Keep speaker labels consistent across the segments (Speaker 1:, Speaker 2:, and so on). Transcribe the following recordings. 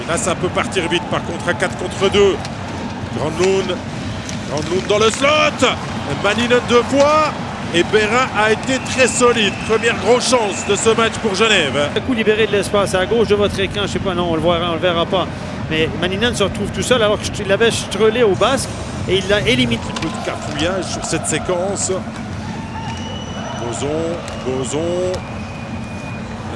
Speaker 1: Là, ça peut partir vite. Par contre, à 4 contre 2. Granlund dans le slot. Maninen 2 fois. Et Berra a été très solide. Première grosse chance de ce match pour Genève.
Speaker 2: Un coup libéré de l'espace à gauche de votre écran. Je sais pas, non, on le verra pas. Mais Maninen se retrouve tout seul alors qu'il avait strelé au basque et il l'a éliminé.
Speaker 1: Un peu de cafouillage sur cette séquence. Boson.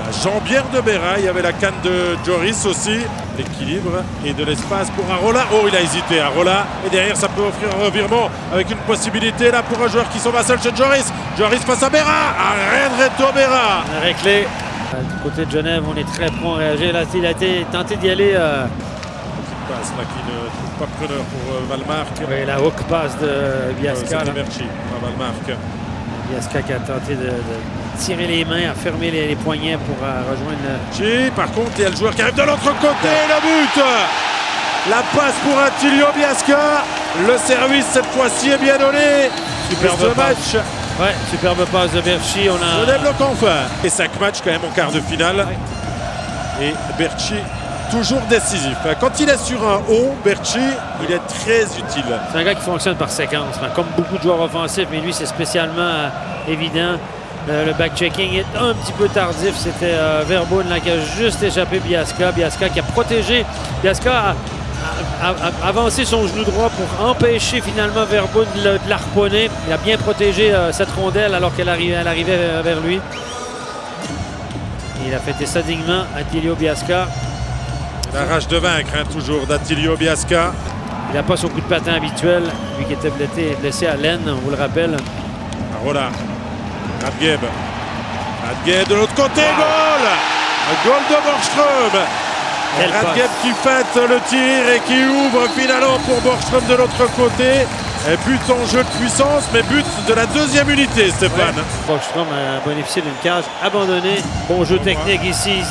Speaker 1: La jambière de Berra. Il y avait la canne de Joris aussi. L'équilibre et de l'espace pour Arola. Oh, il a hésité, Arola. Et derrière, ça peut offrir un revirement avec une possibilité là pour un joueur qui s'en va seul chez Joris. Joris face à Berra. Arrêt de Reto Berra.
Speaker 2: Arrêt clé. Du côté de Genève, on est très prompt à réagir. Là, il a été tenté d'y aller.
Speaker 1: Petite passe là qui ne trouve pas preneur pour Wallmark.
Speaker 2: Oui, la hook passe de Biasca.
Speaker 1: C'était Berchi, Wallmark.
Speaker 2: Biasca qui a tenté de tirer les mains, à fermer les poignets pour rejoindre.
Speaker 1: Par contre, il y a le joueur qui arrive de l'autre côté, le but. La passe pour Attilio Biasca. Le service cette fois-ci est bien donné.
Speaker 2: Superbe
Speaker 1: match.
Speaker 2: Ouais, superbe passe de Berchi. On a...
Speaker 1: Se débloque enfin. Et 5 matchs quand même en quart de finale. Ouais. Et Berchi toujours décisif. Quand il est sur un haut, Berchi, il est très utile.
Speaker 2: C'est un gars qui fonctionne par séquence, comme beaucoup de joueurs offensifs, mais lui c'est spécialement évident. Le back-checking est un petit peu tardif. C'était Verboen là, qui a juste échappé Biasca. Biasca qui a protégé. Biasca a avancé son genou droit pour empêcher finalement Verboen de la harponner. Il a bien protégé cette rondelle alors qu'elle arrivait vers lui. Et il a fêté ça dignement, Attilio Biasca.
Speaker 1: La rage de vaincre, toujours d'Attilio Biasca.
Speaker 2: Il n'a pas son coup de patin habituel. Lui qui était blessé à l'aine, on vous le rappelle.
Speaker 1: Arola. Adgeb de l'autre côté, goal! Un goal de Borgström. Adgeb qui fête le tir et qui ouvre finalement pour Borgström de l'autre côté. Et but en jeu de puissance, mais but de la deuxième unité, Stéphane.
Speaker 2: Ouais. Borgström a bénéficié d'une cage abandonnée. Bon jeu technique ici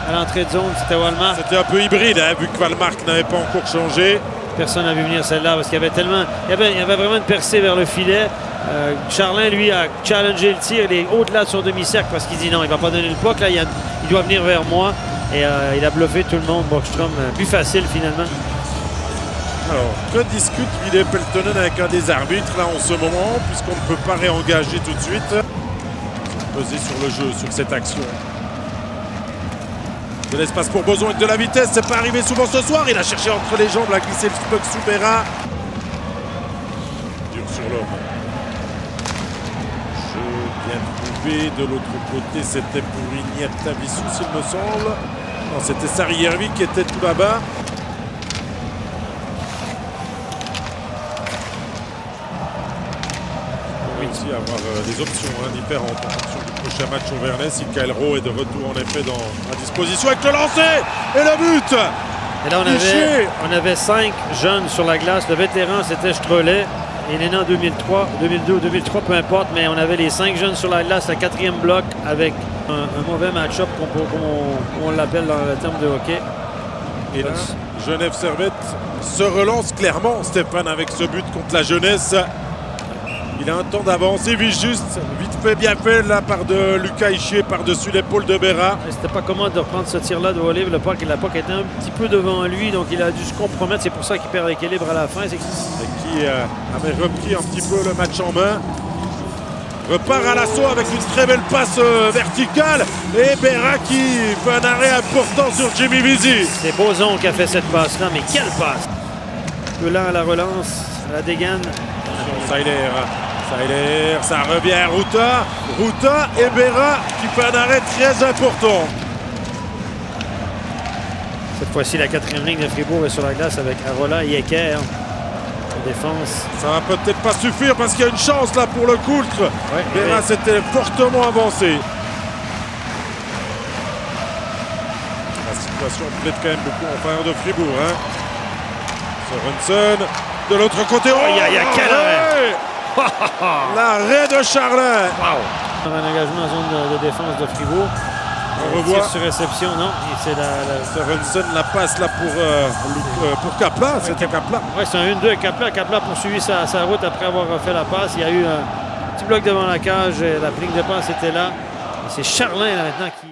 Speaker 2: à l'entrée de zone, c'était Wallmark.
Speaker 1: C'était un peu hybride, vu que Wallmark n'avait pas encore changé.
Speaker 2: Personne n'a vu venir celle-là parce qu'il y avait tellement. Il y avait vraiment une percée vers le filet. Charlin, lui, a challengé le tir. Il est au-delà de son demi-cercle parce qu'il dit non, il ne va pas donner le puck. Là, il doit venir vers moi. Et il a bluffé tout le monde. Borgström, plus facile finalement.
Speaker 1: Alors, que discute Ville Peltonen avec un des arbitres là en ce moment, puisqu'on ne peut pas réengager tout de suite. Peser sur le jeu, sur cette action. De l'espace pour Boson avec de la vitesse, c'est pas arrivé souvent ce soir. Il a cherché entre les jambes, il a glissé le puck sous Berra. Dur sur l'homme. Jeu bien trouvé. De l'autre côté, c'était pour Ignat Vissous, il me semble. Non, c'était Sariervi qui était tout là-bas. On va aussi avoir des options différentes en fonction du prochain match au Vernet. Si Kyle Rowe est de retour en effet à disposition avec le lancer et le but.
Speaker 2: Et là, on avait 5 jeunes sur la glace. Le vétéran, c'était Strelay. Il est né en 2003, 2002 ou 2003, peu importe. Mais on avait les 5 jeunes sur la glace, le 4e bloc, avec un mauvais match-up, comme on l'appelle dans le terme de hockey.
Speaker 1: Et là, Genève Servette se relance clairement, Stéphane, avec ce but contre la jeunesse. Il a un temps d'avance, il vise juste, vite fait, bien fait, là, par de Lucas Ischier, par-dessus l'épaule de Berra.
Speaker 2: C'était pas comment de reprendre ce tir-là de Olive. La POC était un petit peu devant lui, donc il a dû se compromettre. C'est pour ça qu'il perd l'équilibre à la fin.
Speaker 1: Et qui avait repris un petit peu le match en main. Repart à l'assaut avec une très belle passe verticale. Et Berra qui fait un arrêt important sur Jimmy Visi.
Speaker 2: C'est Boson qui a fait cette passe-là, mais quelle passe! Un peu lent à la relance, à la dégaine.
Speaker 1: Seiler, ça revient à Ruta et Berra qui fait un arrêt très important.
Speaker 2: Cette fois-ci, la 4e ligne de Fribourg est sur la glace avec Arola et Eker en défense.
Speaker 1: Ça va peut-être pas suffire parce qu'il y a une chance là pour le Coultre.
Speaker 2: Ouais,
Speaker 1: Berra s'était fortement avancé. La situation plaide quand même beaucoup en faveur de Fribourg. Sorensen de l'autre côté.
Speaker 2: Oh, il y a quel arrêt!
Speaker 1: L'arrêt de Charlin.
Speaker 2: Wow. Un engagement en zone de défense de Fribourg.
Speaker 1: On revoit
Speaker 2: sur réception, non? C'est
Speaker 1: Sorensen la passe là pour Kapla. C'était Kapla.
Speaker 2: Oui, c'est un 1-2 Kapla. Kapla a poursuivi sa route après avoir fait la passe. Il y a eu un petit bloc devant la cage. La ligne de passe était là. C'est Charlin là, maintenant qui...